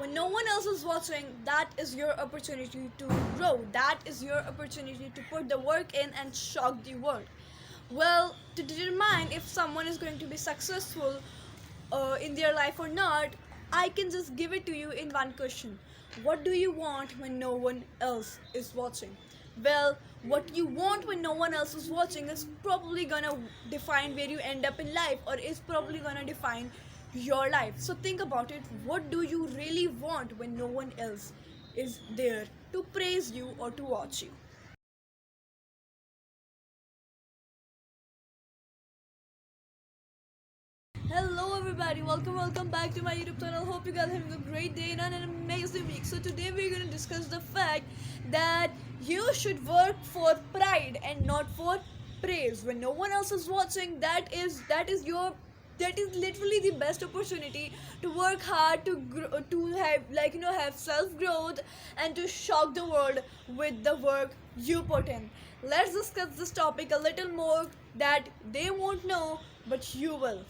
when no one else is watching, that is your opportunity to grow. That is your opportunity to put the work in and shock the world. Well, to determine if someone is going to be successful in their life or not, I can just give it to you in one question. What do you want when no one else is watching? Well, what you want when no one else is watching is probably gonna define where you end up in life, or is probably gonna define your life. So think about it. What do you really want when no one else is there to praise you or to watch you? Hello everybody, welcome back to my YouTube channel. Hope you guys are having a great day and an amazing week. So today we're going to discuss the fact that you should work for pride and not for praise. When no one else is watching, that is literally the best opportunity to work hard, to have, have self growth, and to shock the world with the work you put in. Let's discuss this topic a little more, that they won't know but you will.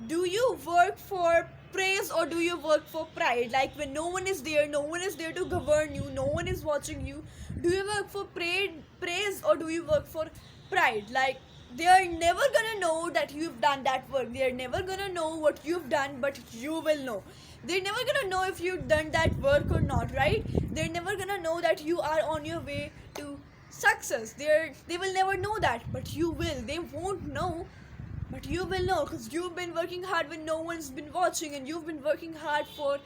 Do you work for praise or do you work for pride? Like when no one is there, no one is there to govern you, no one is watching you, do you work for praise or do you work for pride? Like they are never gonna know that you've done that work, they are never gonna know what you've done, but you will know. They're never gonna know if you've done that work or not, right? They're never gonna know that you are on your way to success. They will never know that, but you will. They won't know, but you will know, because you've been working hard when no one's been watching, and you've been working hard for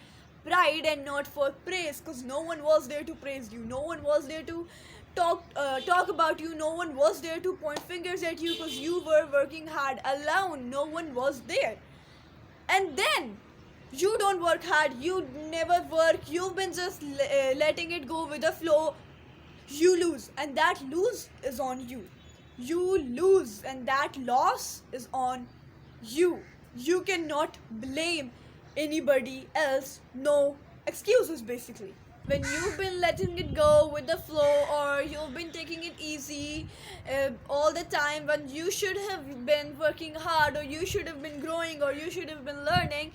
pride and not for praise, because no one was there to praise you, no one was there to talk about you, no one was there to point fingers at you, because you were working hard alone, no one was there. And then you don't work hard, you never work, you've been just letting it go with the flow, you lose, and that lose is on you. You lose, and that loss is on you. You cannot blame anybody else. No excuses, basically. When you've been letting it go with the flow, or you've been taking it easy all the time, when you should have been working hard, or you should have been growing, or you should have been learning,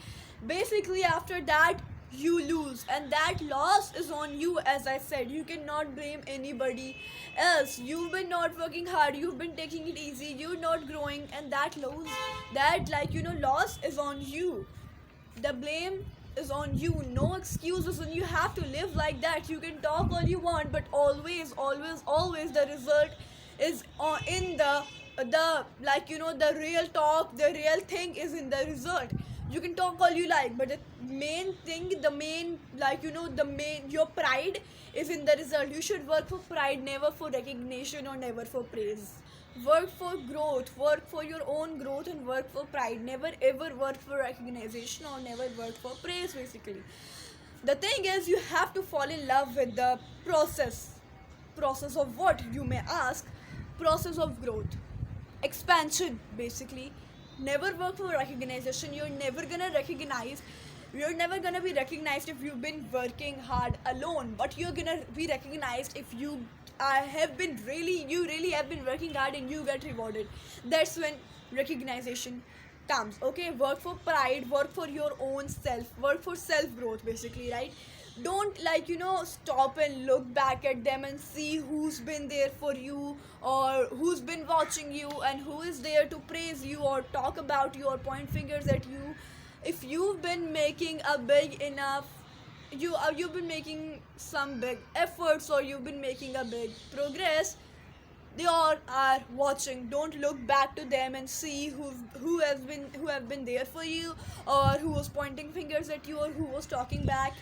basically after that you lose, and that loss is on you. As I said, you cannot blame anybody else. You've been not working hard, you've been taking it easy, you're not growing, and that loss is on you. The blame is on you. No excuses, and you have to live like that. You can talk all you want, but always the result is in the real talk, the real thing is in the result. You can talk all you like, but the main thing, your pride is in the result. You should work for pride, never for recognition or never for praise. Work for growth, work for your own growth, and work for pride. Never ever work for recognition or never work for praise, basically. The thing is, you have to fall in love with the process of what, you may ask? Process of growth, expansion, basically. Never work for recognition. You're never gonna be recognized if you've been working hard alone, but you're gonna be recognized if you really have been working hard and you get rewarded. That's when recognition comes. Okay, work for pride, work for your own self, work for self growth, basically, right? Don't stop and look back at them and see who's been there for you, or who's been watching you, and who is there to praise you or talk about you or point fingers at you. If you've been making a big enough, you've been making some big efforts, or you've been making a big progress, they all are watching. Don't look back to them and see who have been there for you, or who was pointing fingers at you, or who was talking back,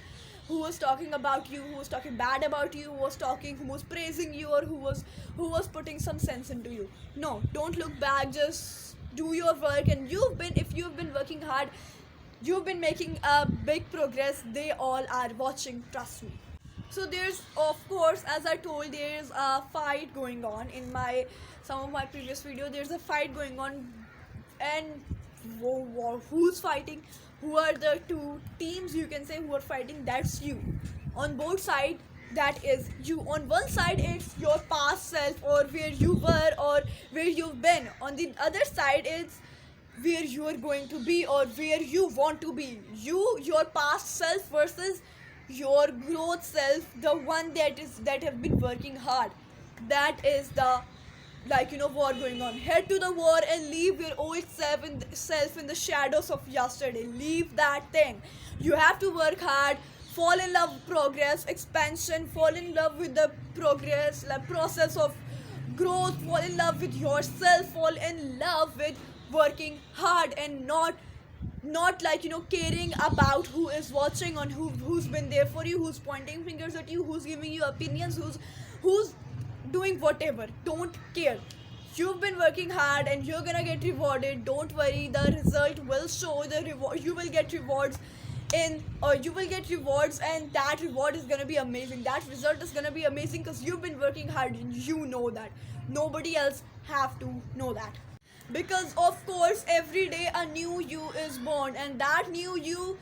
who was talking about you, who was talking bad about you, who was praising you, or who was putting some sense into you. No, don't look back, just do your work. And if you've been working hard, you've been making a big progress, they all are watching, trust me. So there's, of course, as I told, there's a fight going on in some of my previous video. There's a fight going on, and who's fighting? Who are the two teams, you can say, who are fighting? That's you. On both sides, that is you. On one side, it's your past self, or where you were, or where you've been. On the other side, it's where you are going to be or where you want to be. Your past self versus your growth self, the one that have been working hard. That is the, war going on. Head to the war and leave your old self in the shadows of yesterday. Leave that thing. You have to work hard, fall in love with progress, expansion, fall in love with the progress, the process of growth, fall in love with yourself, fall in love with working hard, and not caring about who is watching, on who's been there for you, who's pointing fingers at you, who's giving you opinions, who's doing whatever. Don't care. You've been working hard and you're gonna get rewarded. Don't worry, the result will show. The reward, you will get rewards in, or you will get rewards, and that reward is gonna be amazing. That result is gonna be amazing because you've been working hard and you know that. Nobody else have to know that, because of course every day a new you is born, and that new you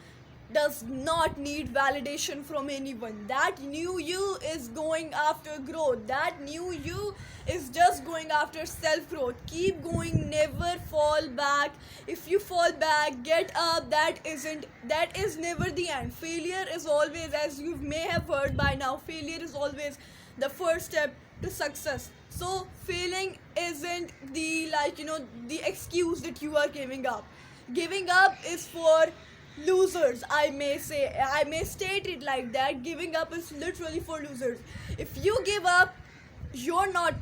does not need validation from anyone. That new you is going after growth. That new you is just going after self growth. Keep going, never fall back. If you fall back, get up. That is never the end. Failure is always, as you may have heard by now, failure is always the first step to success. So failing isn't the excuse that you are giving up. Giving up is for losers. I may state it like that. Giving up is literally for losers. If you give up, you're not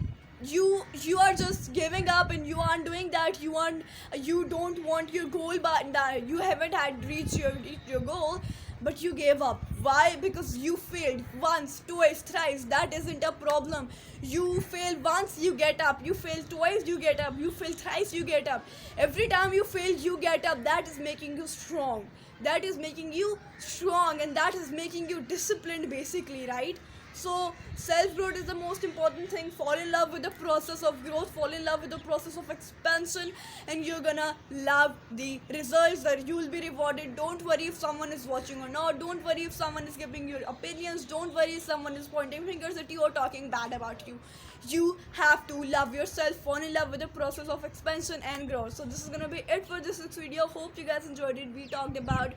you are just giving up, and you aren't doing that. You don't want your goal, but you haven't had reached your goal, but you gave up. Why? Because you failed once, twice, thrice. That isn't a problem. You fail once, you get up. You fail twice, you get up. You fail thrice, you get up. Every time you fail, you get up. That is making you strong. That is making you strong, and that is making you disciplined, basically, right? So self growth is the most important thing. Fall in love with the process of growth, fall in love with the process of expansion, and you're gonna love the results, that you will be rewarded. Don't worry if someone is watching or not. Don't worry if someone is giving your opinions. Don't worry if someone is pointing fingers at you or talking bad about you. You have to love yourself, fall in love with the process of expansion and growth. So this is gonna be it for this video. Hope you guys enjoyed it. We talked about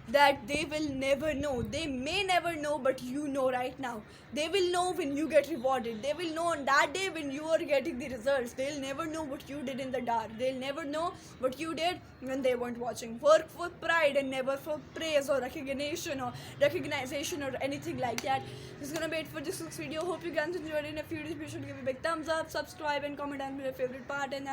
that they will never know. They may never know, but you know right now. They will know when you get rewarded. They will know on that day when you are getting the results. They'll never know what you did in the dark. They'll never know what you did when they weren't watching. Work for pride and never for praise or recognition or anything like that. This is gonna be it for this week's video. Hope you guys enjoyed it. If you did, be sure to give a big thumbs up, subscribe, and comment down your favorite part. And